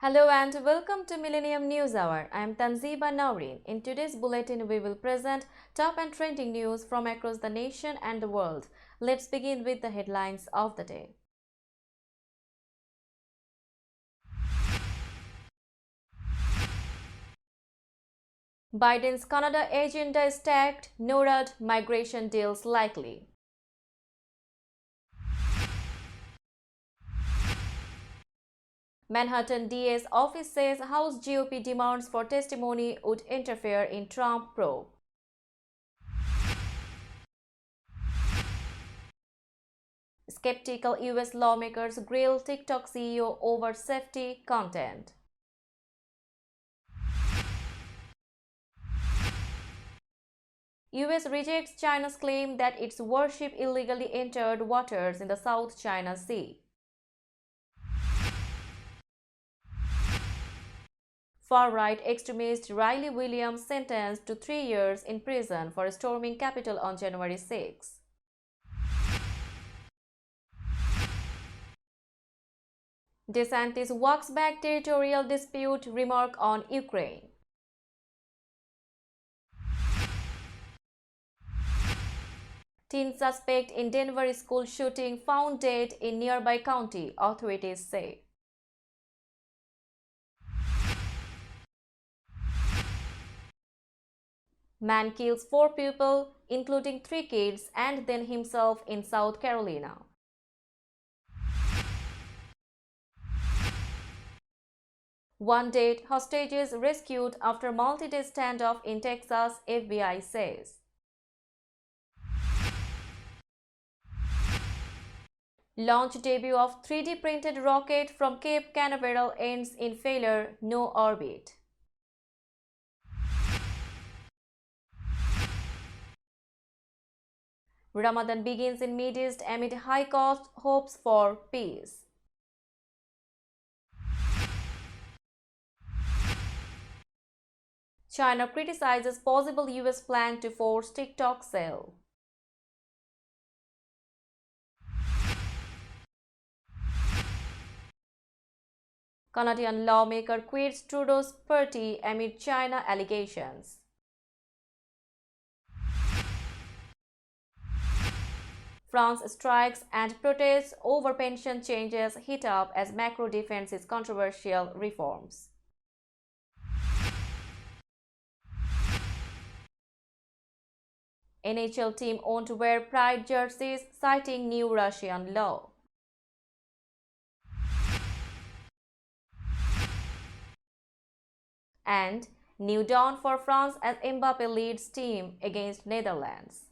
Hello and welcome to Millennium News Hour. I am Tanziba Naureen. In today's bulletin, we will present top and trending news from across the nation and the world. Let's begin with the headlines of the day. Biden's Canada agenda is stacked, NORAD migration deals likely. Manhattan DA's office says House GOP demands for testimony would interfere in Trump probe. Skeptical US lawmakers grill TikTok CEO over safety content. US rejects China's claim that its warship illegally entered waters in the South China Sea. Far-right extremist Riley Williams sentenced to 3 years in prison for storming Capitol on January 6. DeSantis walks back territorial dispute remark on Ukraine. Teen suspect in Denver school shooting found dead in nearby county, authorities say. Man kills 4 people, including 3 kids, and then himself in South Carolina. One dead, hostages rescued after multi-day standoff in Texas, FBI says. Launch debut of 3D printed rocket from Cape Canaveral ends in failure, no orbit. Ramadan begins in Middle East amid high cost hopes for peace. China criticizes possible US plan to force TikTok sale. Canadian lawmaker quits Trudeau's party amid China allegations. France strikes and protests over pension changes heat up as Macron defends its controversial reforms. NHL team won't wear pride jerseys, citing new Russian law. And new dawn for France as Mbappe leads team against Netherlands.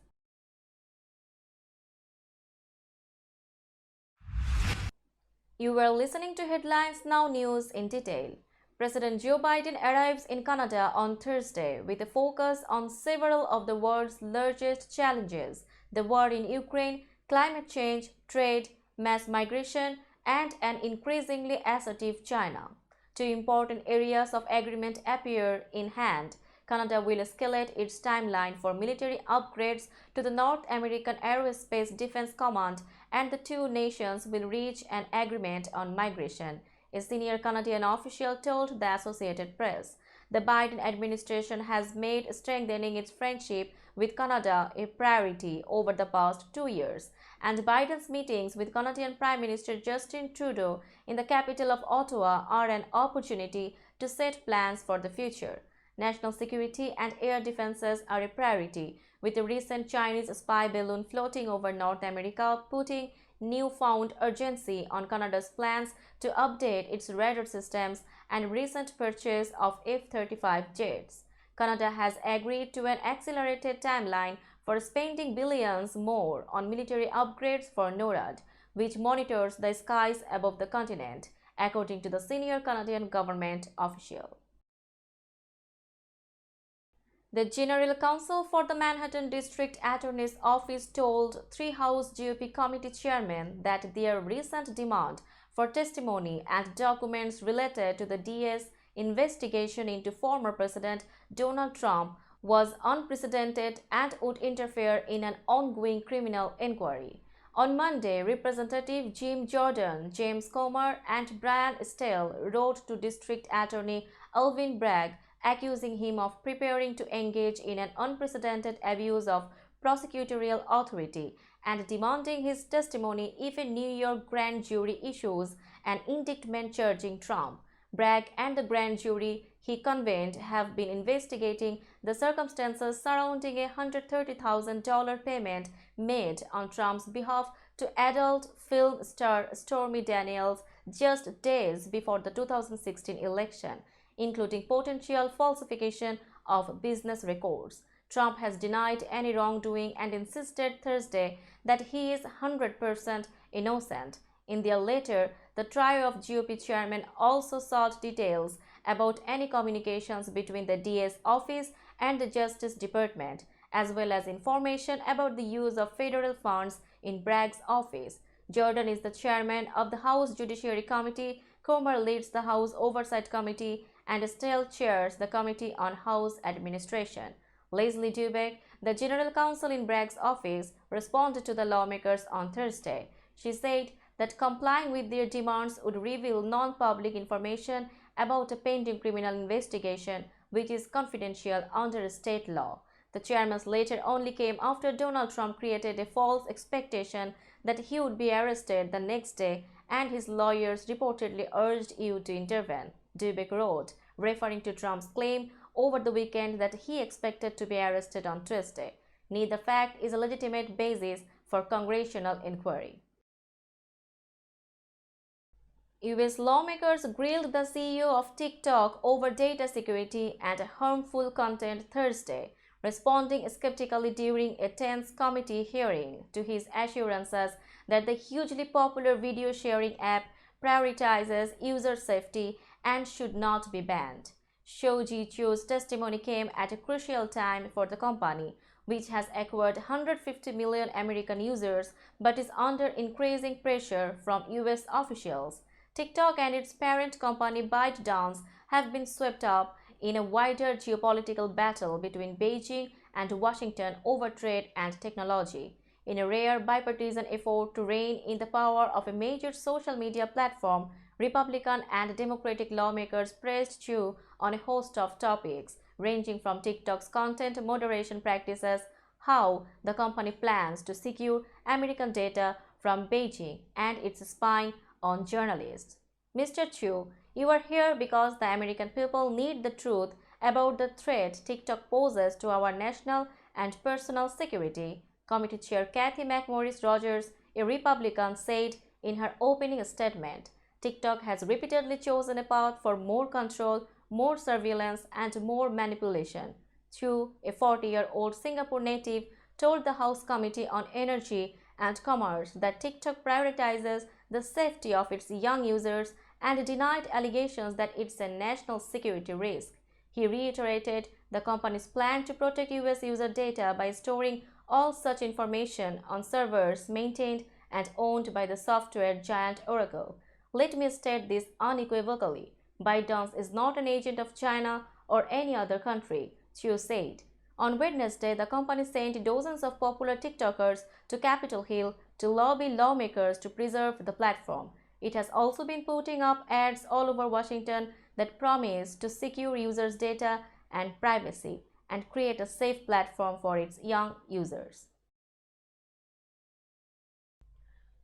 You were listening to Headlines Now News in detail. President Joe Biden arrives in Canada on Thursday with a focus on several of the world's largest challenges: the war in Ukraine, climate change, trade, mass migration, and an increasingly assertive China. Two important areas of agreement appear in hand. Canada will escalate its timeline for military upgrades to the North American Aerospace Defense Command, and the two nations will reach an agreement on migration, a senior Canadian official told the Associated Press. The Biden administration has made strengthening its friendship with Canada a priority over the past 2 years, and Biden's meetings with Canadian Prime Minister Justin Trudeau in the capital of Ottawa are an opportunity to set plans for the future. National security and air defenses are a priority, with a recent Chinese spy balloon floating over North America putting newfound urgency on Canada's plans to update its radar systems and recent purchase of F-35 jets. Canada has agreed to an accelerated timeline for spending billions more on military upgrades for NORAD, which monitors the skies above the continent, according to the senior Canadian government official. The General Counsel for the Manhattan District Attorney's Office told 3 House GOP committee chairmen that their recent demand for testimony and documents related to the DA's investigation into former President Donald Trump was unprecedented and would interfere in an ongoing criminal inquiry. On Monday, Representative Jim Jordan, James Comer, and Brian Steel wrote to District Attorney Alvin Bragg, accusing him of preparing to engage in an unprecedented abuse of prosecutorial authority and demanding his testimony if a New York grand jury issues an indictment charging Trump. Bragg and the grand jury he convened have been investigating the circumstances surrounding a $130,000 payment made on Trump's behalf to adult film star Stormy Daniels just days before the 2016 election, including potential falsification of business records. Trump has denied any wrongdoing and insisted Thursday that he is 100% innocent. In their letter, the trio of GOP chairmen also sought details about any communications between the DA's office and the Justice Department, as well as information about the use of federal funds in Bragg's office. Jordan is the chairman of the House Judiciary Committee, Comer leads the House Oversight Committee, and Steel chairs the Committee on House Administration. Leslie Dubeck, the general counsel in Bragg's office, responded to the lawmakers on Thursday. She said that complying with their demands would reveal non-public information about a pending criminal investigation, which is confidential under state law. The chairman's letter only came after Donald Trump created a false expectation that he would be arrested the next day, and his lawyers reportedly urged you to intervene, Dubeck wrote, referring to Trump's claim over the weekend that he expected to be arrested on Tuesday. Neither fact is a legitimate basis for congressional inquiry. US lawmakers grilled the CEO of TikTok over data security and harmful content Thursday, responding skeptically during a tense committee hearing to his assurances that the hugely popular video sharing app prioritizes user safety and should not be banned. Shou-Ji Chu's testimony came at a crucial time for the company, which has acquired 150 million American users but is under increasing pressure from US officials. TikTok and its parent company ByteDance have been swept up in a wider geopolitical battle between Beijing and Washington over trade and technology. In a rare bipartisan effort to rein in the power of a major social media platform, Republican and Democratic lawmakers pressed Chu on a host of topics, ranging from TikTok's content moderation practices, how the company plans to secure American data from Beijing, and its spying on journalists. Mr. Chu, you are here because the American people need the truth about the threat TikTok poses to our national and personal security, Committee Chair Kathy McMorris Rogers, a Republican, said in her opening statement. TikTok has repeatedly chosen a path for more control, more surveillance, and more manipulation. Chu, a 40-year-old Singapore native, told the House Committee on Energy and Commerce that TikTok prioritizes the safety of its young users and denied allegations that it's a national security risk. He reiterated the company's plan to protect US user data by storing all such information on servers maintained and owned by the software giant Oracle. Let me state this unequivocally. ByteDance is not an agent of China or any other country, Chu said. On Wednesday, the company sent dozens of popular TikTokers to Capitol Hill to lobby lawmakers to preserve the platform. It has also been putting up ads all over Washington that promise to secure users' data and privacy and create a safe platform for its young users.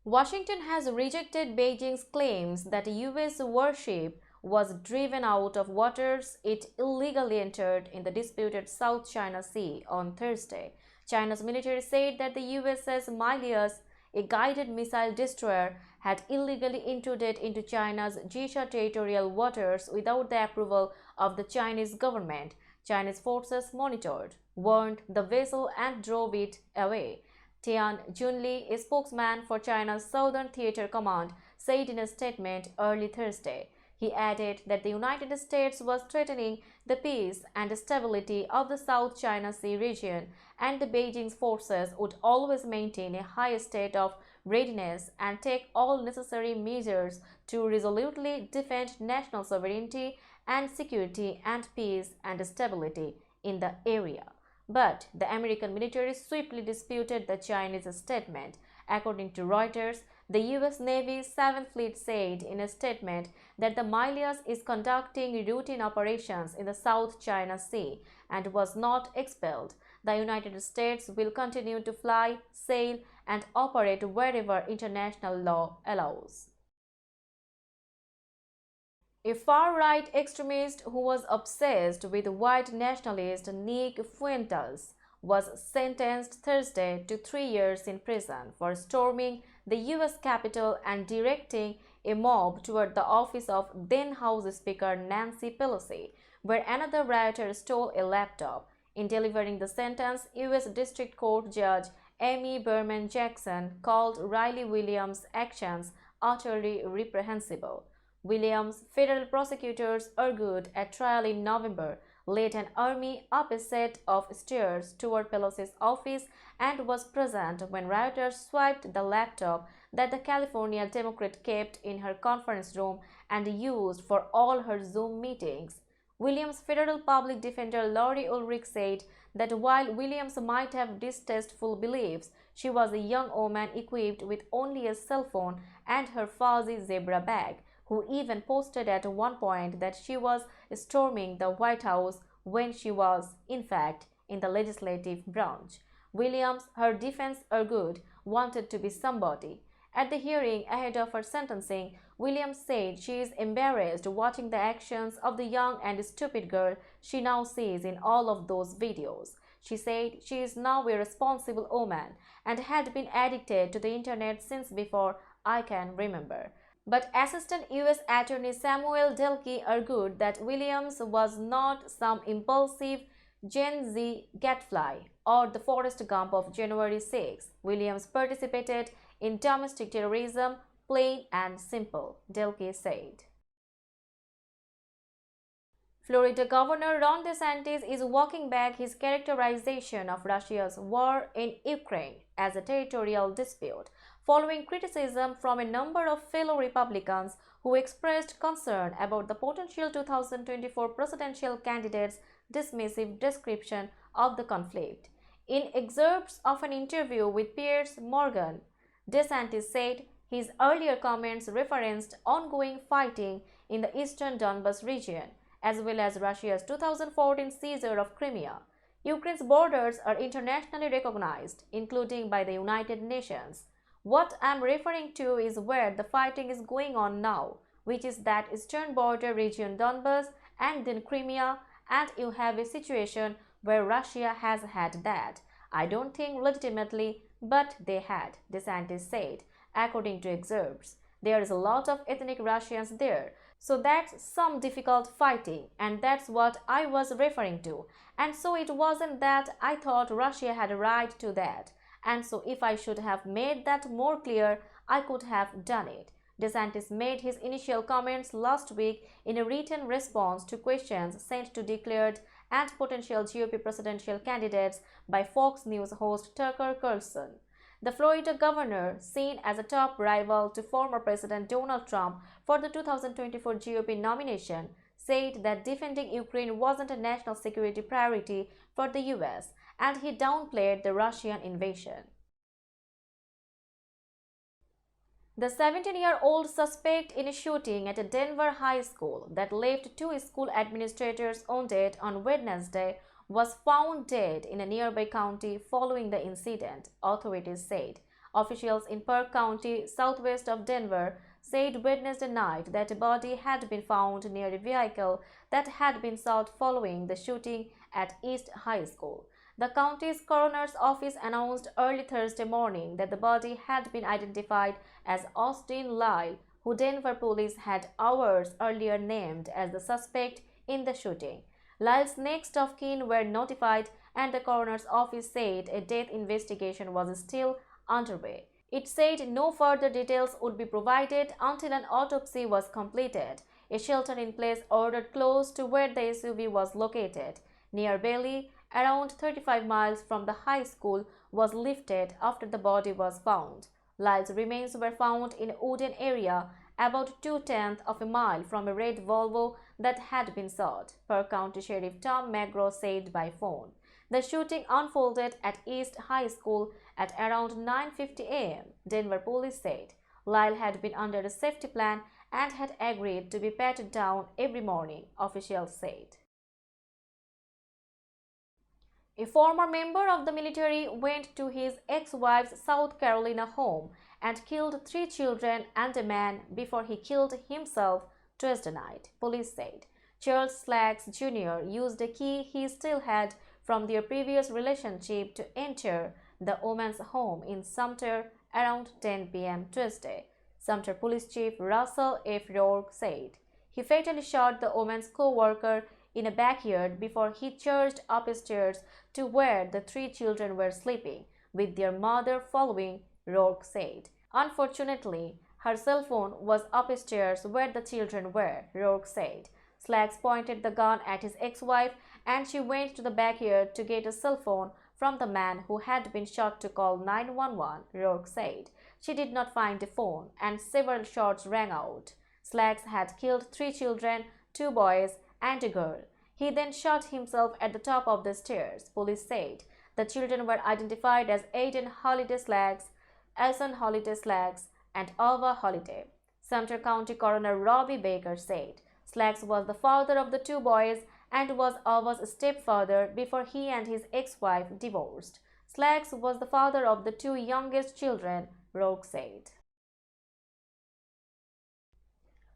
Washington has rejected Beijing's claims that a US warship was driven out of waters it illegally entered in the disputed South China Sea on Thursday. China's military said that the USS Milius, a guided missile destroyer, had illegally intruded into China's Jisha territorial waters without the approval of the Chinese government. Chinese forces monitored, warned the vessel and drove it away. Tian Junli, a spokesman for China's Southern Theater Command, said in a statement early Thursday. He added that the United States was threatening the peace and stability of the South China Sea region, and the Beijing's forces would always maintain a high state of readiness and take all necessary measures to resolutely defend national sovereignty and security and peace and stability in the area. But the American military swiftly disputed the Chinese statement. According to Reuters, the US Navy's 7th Fleet said in a statement that the militia is conducting routine operations in the South China Sea and was not expelled. The United States will continue to fly, sail, and operate wherever international law allows. A far-right extremist who was obsessed with white nationalist Nick Fuentes was sentenced Thursday to 3 years in prison for storming the U.S. Capitol and directing a mob toward the office of then House Speaker Nancy Pelosi, where another rioter stole a laptop. In delivering the sentence, U.S. District Court Judge Amy Berman Jackson called Riley Williams' actions utterly reprehensible. Williams' federal prosecutors argued at trial in November led an army up a set of stairs toward Pelosi's office and was present when rioters swiped the laptop that the California Democrat kept in her conference room and used for all her Zoom meetings. Williams' federal public defender Lori Ulrich said that while Williams might have distasteful beliefs, she was a young woman equipped with only a cell phone and her fuzzy zebra bag, who even posted at one point that she was storming the White House when she was, in fact, in the legislative branch. Williams, her defense argued, wanted to be somebody. At the hearing ahead of her sentencing, Williams said she is embarrassed watching the actions of the young and stupid girl she now sees in all of those videos. She said she is now a responsible woman and had been addicted to the internet since before I can remember. But Assistant U.S. Attorney Samuel Delkey argued that Williams was not some impulsive Gen Z gadfly or the Forrest Gump of January 6. Williams participated in domestic terrorism, plain and simple, Delkey said. Florida Governor Ron DeSantis is walking back his characterization of Russia's war in Ukraine as a territorial dispute, following criticism from a number of fellow Republicans who expressed concern about the potential 2024 presidential candidate's dismissive description of the conflict. In excerpts of an interview with Piers Morgan, DeSantis said his earlier comments referenced ongoing fighting in the eastern Donbas region, as well as Russia's 2014 seizure of Crimea. Ukraine's borders are internationally recognized, including by the United Nations. What I'm referring to is where the fighting is going on now, which is that eastern border region Donbas and then Crimea, and you have a situation where Russia has had that. I don't think legitimately, but they had, DeSantis said, according to excerpts. There is a lot of ethnic Russians there, so that's some difficult fighting, and that's what I was referring to. And so it wasn't that I thought Russia had a right to that. And so if I should have made that more clear, I could have done it. DeSantis made his initial comments last week in a written response to questions sent to declared and potential GOP presidential candidates by Fox News host Tucker Carlson. The Florida governor, seen as a top rival to former President Donald Trump for the 2024 GOP nomination, said that defending Ukraine wasn't a national security priority for the US, and he downplayed the Russian invasion. The 17-year-old suspect in a shooting at a Denver high school that left two school administrators wounded on Wednesday was found dead in a nearby county following the incident, authorities said. Officials in Park County, southwest of Denver, said Wednesday night that a body had been found near a vehicle that had been sought following the shooting at East High School. The county's coroner's office announced early Thursday morning that the body had been identified as Austin Lyle, who Denver police had hours earlier named as the suspect in the shooting. Lyle's next of kin were notified, and the coroner's office said a death investigation was still underway. It said no further details would be provided until an autopsy was completed. A shelter-in-place order close to where the SUV was located, near Bailey, around 35 miles from the high school, was lifted after the body was found. Lyle's remains were found in a wooded area about 2/10 of a mile from a red Volvo that had been sought, Park County Sheriff Tom McGraw said by phone. The shooting unfolded at East High School at around 9:50 a.m., Denver police said. Lyle had been under a safety plan and had agreed to be patted down every morning, officials said. A former member of the military went to his ex-wife's South Carolina home and killed 3 children and a man before he killed himself Tuesday night, police said. Charles Slacks Jr. used a key he still had from their previous relationship to enter the woman's home in Sumter around 10 p.m. Tuesday, Sumter Police Chief Russell F. Rourke said. He fatally shot the woman's co-worker in a backyard before he charged upstairs to where the 3 children were sleeping, with their mother following, Rourke said. Unfortunately, her cell phone was upstairs where the children were, Rourke said. Slacks pointed the gun at his ex-wife and she went to the backyard to get a cell phone from the man who had been shot to call 911, Rourke said. She did not find the phone and several shots rang out. Slacks had killed 3 children, 2 boys, and a girl. He then shot himself at the top of the stairs, police said. The children were identified as Aiden Holiday Slacks, Asan Holiday Slacks, and Ava Holiday. Sumter County Coroner Robbie Baker said. Slacks was the father of the 2 boys and was Ava's stepfather before he and his ex-wife divorced. Slacks was the father of the 2 youngest children, Rourke said.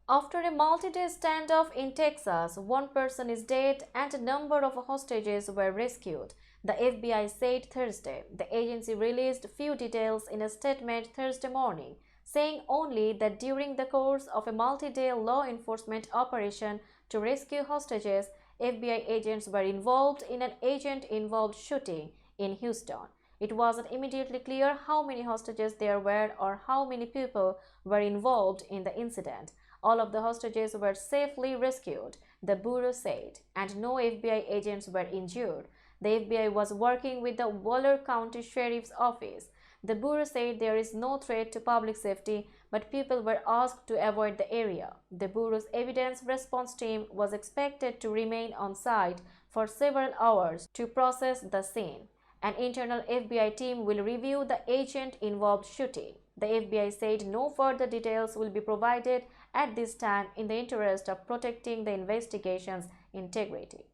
After a multi-day standoff in Texas, 1 person is dead and a number of hostages were rescued, the FBI said Thursday. The agency released few details in a statement Thursday morning, saying only that during the course of a multi-day law enforcement operation to rescue hostages, FBI agents were involved in an agent-involved shooting in Houston. It wasn't immediately clear how many hostages there were or how many people were involved in the incident. All of the hostages were safely rescued, the Bureau said, and no FBI agents were injured. The FBI was working with the Waller County Sheriff's Office. The Bureau said there is no threat to public safety, but people were asked to avoid the area. The Bureau's evidence response team was expected to remain on site for several hours to process the scene. An internal FBI team will review the agent-involved shooting. The FBI said no further details will be provided at this time in the interest of protecting the investigation's integrity.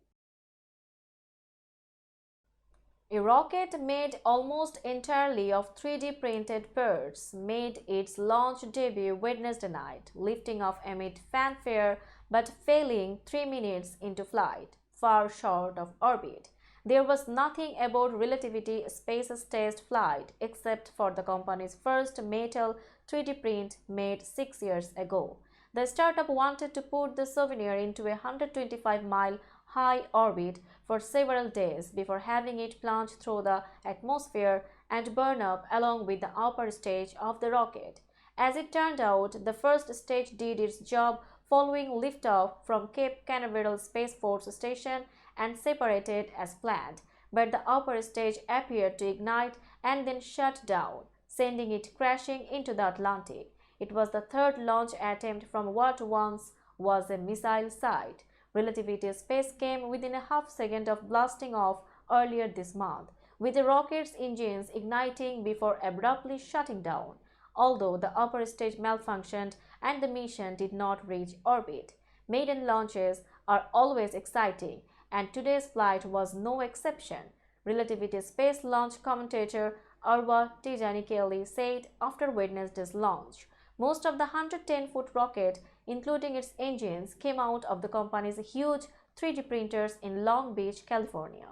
A rocket made almost entirely of 3D printed parts made its launch debut Wednesday night, lifting off amid fanfare but failing 3 minutes into flight, far short of orbit. There was nothing about Relativity Space's test flight except for the company's first metal 3D print made 6 years ago. The startup wanted to put the souvenir into a 125-mile high orbit for several days before having it plunge through the atmosphere and burn up along with the upper stage of the rocket. As it turned out, the first stage did its job following liftoff from Cape Canaveral Space Force Station and separated as planned, but the upper stage appeared to ignite and then shut down, sending it crashing into the Atlantic. It was the third launch attempt from what once was a missile site. Relativity Space came within a half second of blasting off earlier this month, with the rocket's engines igniting before abruptly shutting down, although the upper stage malfunctioned and the mission did not reach orbit. Maiden launches are always exciting, and today's flight was no exception, Relativity Space launch commentator Arwa Tijani Kelly said after Wednesday's launch. Most of the 110-foot rocket, including its engines, came out of the company's huge 3D printers in Long Beach, California.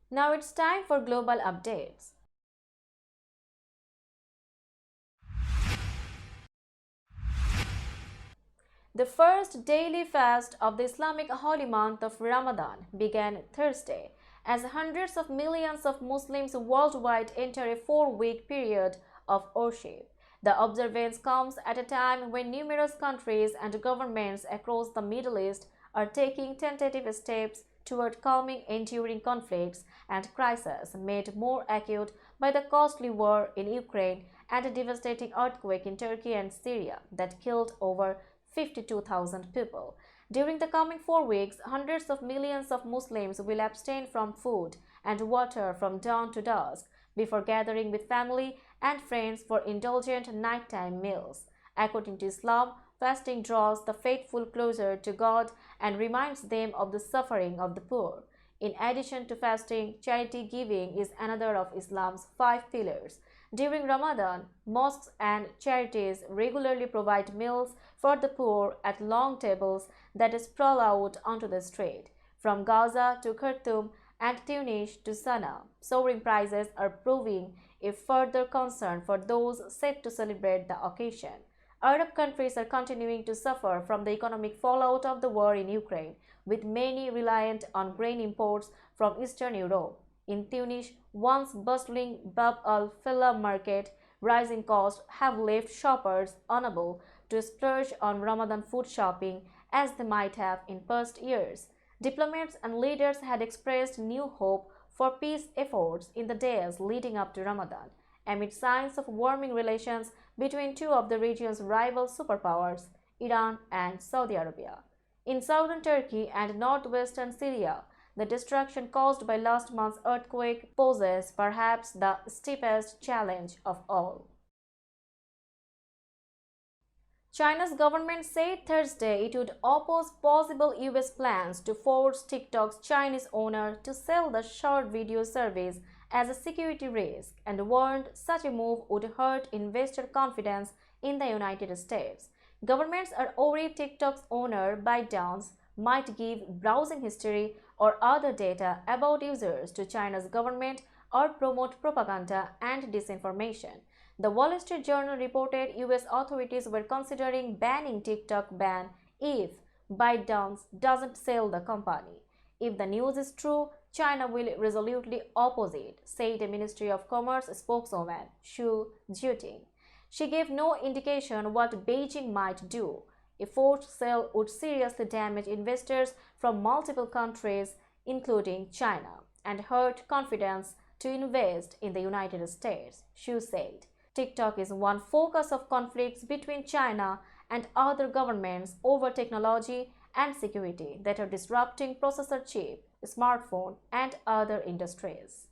Now it's time for global updates. The first daily fast of the Islamic holy month of Ramadan began Thursday, as hundreds of millions of Muslims worldwide enter a 4-week period of worship. The observance comes at a time when numerous countries and governments across the Middle East are taking tentative steps toward calming enduring conflicts and crises made more acute by the costly war in Ukraine and a devastating earthquake in Turkey and Syria that killed over 52,000 people. During the coming 4 weeks, hundreds of millions of Muslims will abstain from food and water from dawn to dusk before gathering with family and friends for indulgent nighttime meals. According to Islam, fasting draws the faithful closer to God and reminds them of the suffering of the poor. In addition to fasting, charity giving is another of Islam's 5 pillars. During Ramadan, mosques and charities regularly provide meals for the poor at long tables that sprawl out onto the street. From Gaza to Khartoum and Tunis to Sana'a, soaring prices are proving a further concern for those set to celebrate the occasion. Arab countries are continuing to suffer from the economic fallout of the war in Ukraine, with many reliant on grain imports from Eastern Europe. In Tunis, once bustling Bab al-Fella market, rising costs have left shoppers unable to splurge on Ramadan food shopping as they might have in past years. Diplomats and leaders had expressed new hope for peace efforts in the days leading up to Ramadan, amid signs of warming relations between two of the region's rival superpowers, Iran and Saudi Arabia. In southern Turkey and northwestern Syria, the destruction caused by last month's earthquake poses perhaps the steepest challenge of all. China's government said Thursday it would oppose possible US plans to force TikTok's Chinese owner to sell the short video service as a security risk and warned such a move would hurt investor confidence in the United States. Governments are worried TikTok's owner, ByteDance, might give browsing history or other data about users to China's government or promote propaganda and disinformation. The Wall Street Journal reported US authorities were considering banning TikTok ban if ByteDance doesn't sell the company. If the news is true, China will resolutely oppose it, said a Ministry of Commerce spokeswoman, Xu Jiting. She gave no indication what Beijing might do. A forced sale would seriously damage investors from multiple countries, including China, and hurt confidence to invest in the United States, Xu said. TikTok is one focus of conflicts between China and other governments over technology and security that are disrupting processor chip, smartphone, and other industries.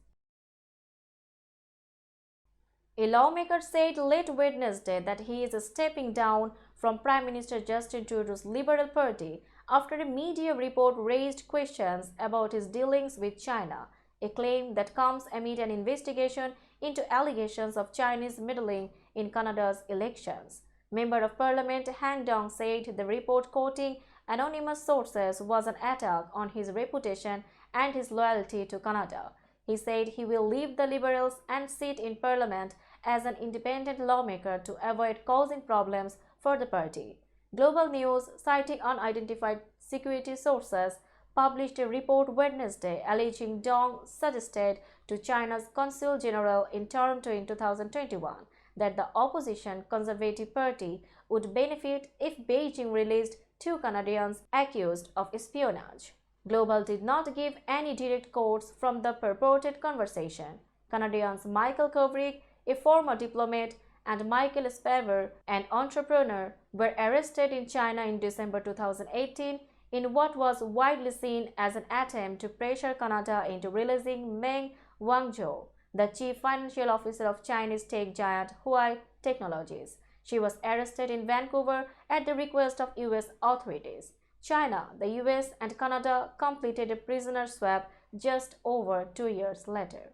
A lawmaker said late Wednesday that he is stepping down from Prime Minister Justin Trudeau's Liberal Party after a media report raised questions about his dealings with China, a claim that comes amid an investigation into allegations of Chinese meddling in Canada's elections. Member of Parliament Han Dong said the report, quoting anonymous sources, was an attack on his reputation and his loyalty to Canada. He said he will leave the Liberals and sit in Parliament as an independent lawmaker to avoid causing problems for the party. Global News, citing unidentified security sources, published a report Wednesday alleging Dong suggested to China's Consul General in Toronto in 2021 that the opposition Conservative Party would benefit if Beijing released two Canadians accused of espionage. Global did not give any direct quotes from the purported conversation. Canadians Michael Kovrig, a former diplomat, and Michael Spavor, an entrepreneur, were arrested in China in December 2018 in what was widely seen as an attempt to pressure Canada into releasing Meng Wanzhou, the chief financial officer of Chinese tech giant Huawei Technologies. She was arrested in Vancouver at the request of US authorities. China, the US, and Canada completed a prisoner swap just over 2 years later.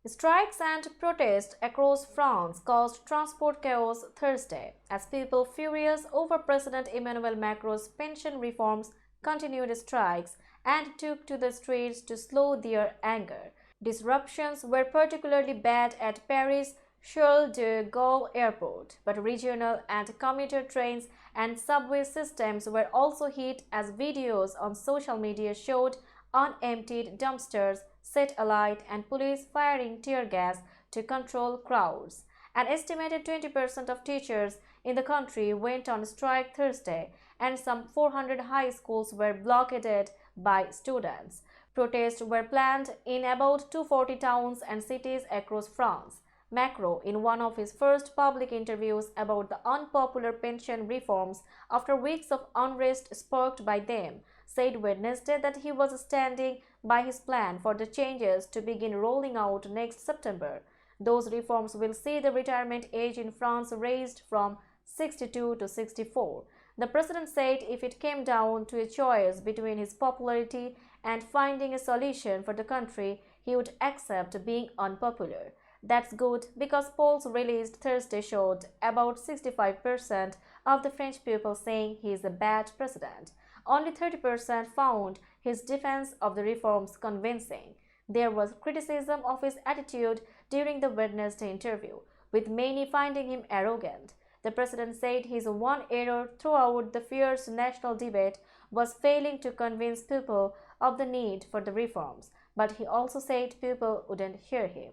Strikes and protests across France caused transport chaos Thursday as people furious over President Emmanuel Macron's pension reforms continued strikes and took to the streets to slow their anger. Disruptions were particularly bad at Paris Charles de Gaulle Airport, but regional and commuter trains and subway systems were also hit as videos on social media showed unemptied dumpsters set alight and police firing tear gas to control crowds. An estimated 20% of teachers in the country went on strike Thursday, and some 400 high schools were blockaded by students. Protests were planned in about 240 towns and cities across France. Macron, in one of his first public interviews about the unpopular pension reforms after weeks of unrest sparked by them, said Wednesday that he was standing by his plan for the changes to begin rolling out next September. Those reforms will see the retirement age in France raised from 62 to 64. The president said if it came down to a choice between his popularity and finding a solution for the country, he would accept being unpopular. That's good because polls released Thursday showed about 65% of the French people saying he is a bad president. Only 30% found his defense of the reforms convincing. There was criticism of his attitude during the Wednesday interview, with many finding him arrogant. The president said his one error throughout the fierce national debate was failing to convince people of the need for the reforms, but he also said people wouldn't hear him.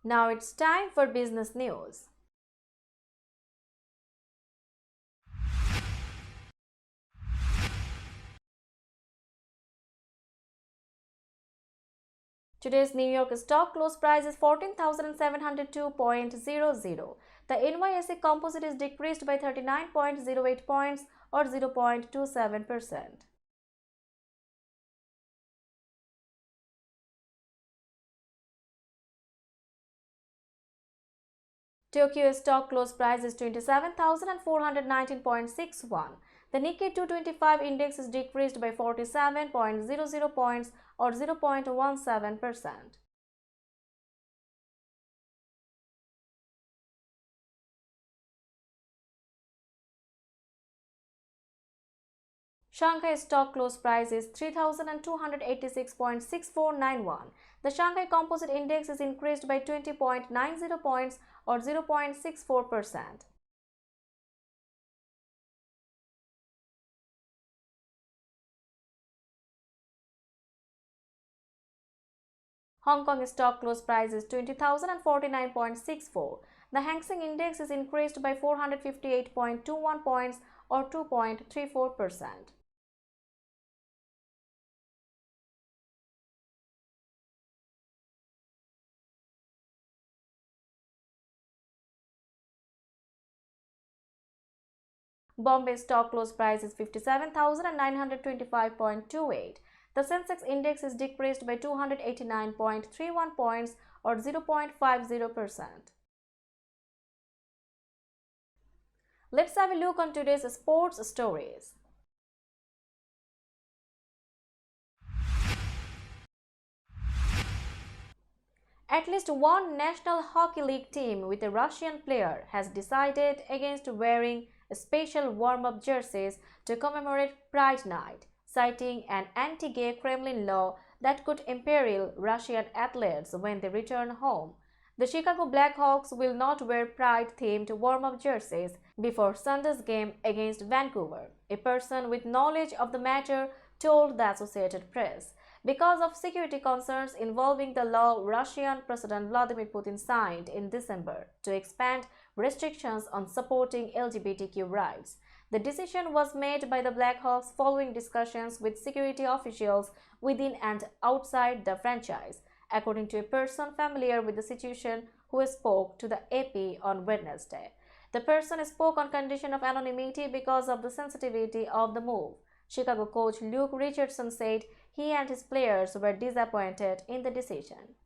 Now it's time for business news. Today's New York stock close price is 14,702.00. The NYSE composite is decreased by 39.08 points or 0.27%. Tokyo stock close price is 27,419.61. The Nikkei 225 index is decreased by 47.00 points or 0.17%. Shanghai stock close price is 3,286.6491. The Shanghai Composite Index is increased by 20.90 points or 0.64%. Hong Kong stock close price is 20,049.64. The Hang Seng Index is increased by 458.21 points or 2.34%. Bombay stock close price is 57,925.28. The Sensex index is decreased by 289.31 points or 0.50%. Let's have a look on today's sports stories. At least one National Hockey League team with a Russian player has decided against wearing special warm-up jerseys to commemorate Pride Night, citing an anti-gay Kremlin law that could imperil Russian athletes when they return home. The Chicago Blackhawks will not wear Pride-themed warm-up jerseys before Sunday's game against Vancouver, a person with knowledge of the matter told the Associated Press. Because of security concerns involving the law Russian President Vladimir Putin signed in December to expand restrictions on supporting LGBTQ rights. The decision was made by the Blackhawks following discussions with security officials within and outside the franchise, according to a person familiar with the situation who spoke to the AP on Wednesday. The person spoke on condition of anonymity because of the sensitivity of the move. Chicago coach Luke Richardson said he and his players were disappointed in the decision.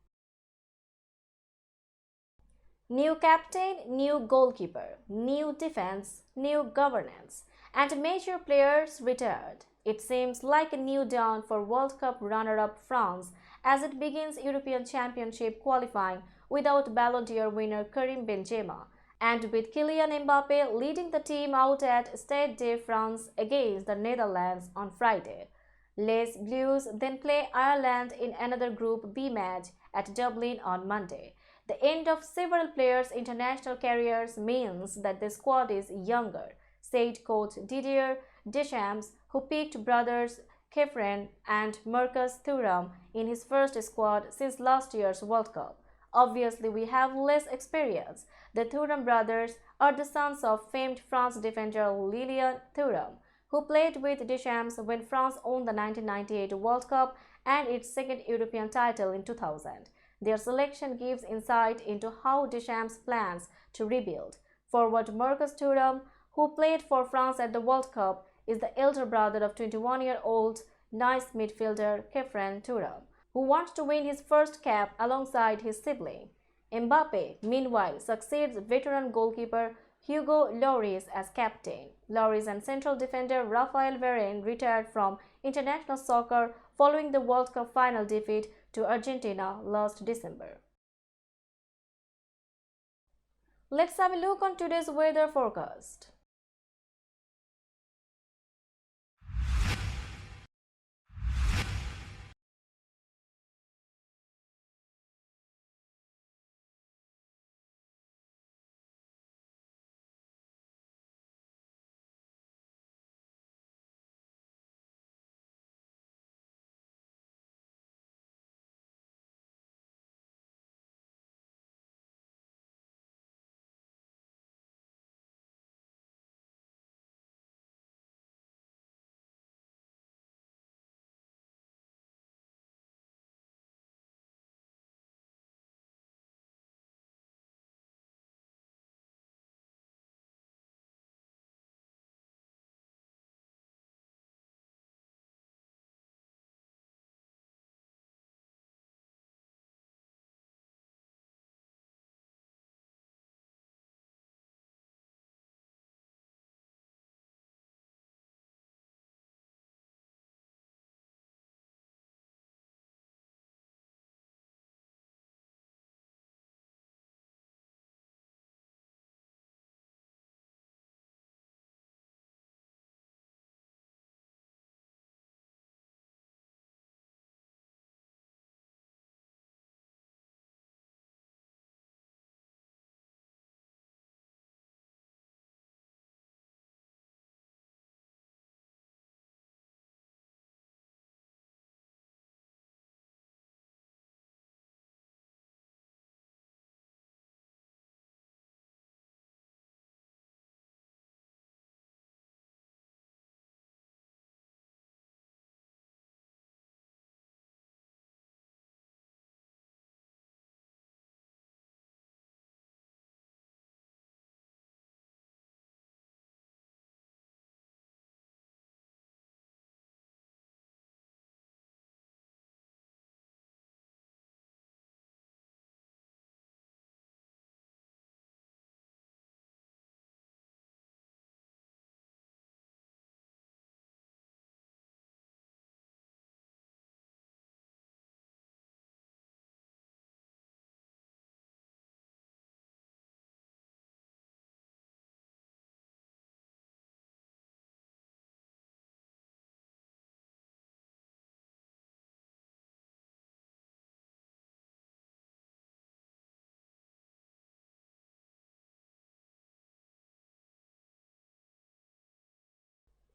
New captain, new goalkeeper, new defense, new governance, and major players retired. It seems like a new dawn for World Cup runner-up France as it begins European Championship qualifying without Ballon d'Or winner Karim Benzema, and with Kylian Mbappe leading the team out at Stade de France against the Netherlands on Friday. Les Bleus then play Ireland in another Group B match at Dublin on Monday. The end of several players' international careers means that the squad is younger, said coach Didier Deschamps, who picked brothers Kefren and Marcus Thuram in his first squad since last year's World Cup. Obviously, we have less experience. The Thuram brothers are the sons of famed France defender Lilian Thuram, who played with Deschamps when France won the 1998 World Cup and its second European title in 2000. Their selection gives insight into how Deschamps plans to rebuild. Forward Marcus Thuram, who played for France at the World Cup, is the elder brother of 21-year-old Nice midfielder Khéphren Thuram, who wants to win his first cap alongside his sibling. Mbappe, meanwhile, succeeds veteran goalkeeper Hugo Lloris as captain. Lloris and central defender Raphael Varane retired from international soccer following the World Cup final defeat to Argentina last December. Let's have a look on today's weather forecast.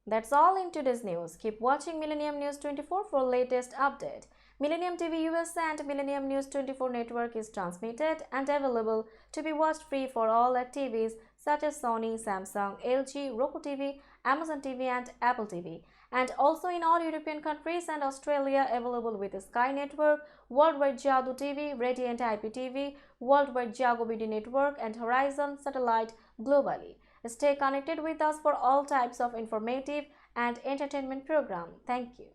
That's all in today's news. Keep watching Millennium News 24 for latest update. Millennium TV US and Millennium News 24 network is transmitted and available to be watched free for all at TVs such as Sony, Samsung, LG, Roku TV, Amazon TV and Apple TV. And also in all European countries and Australia available with Sky Network, Worldwide Jago TV, Radiant IPTV, Worldwide Jago BD Network and Horizon Satellite globally. Stay connected with us for all types of informative and entertainment program. Thank you.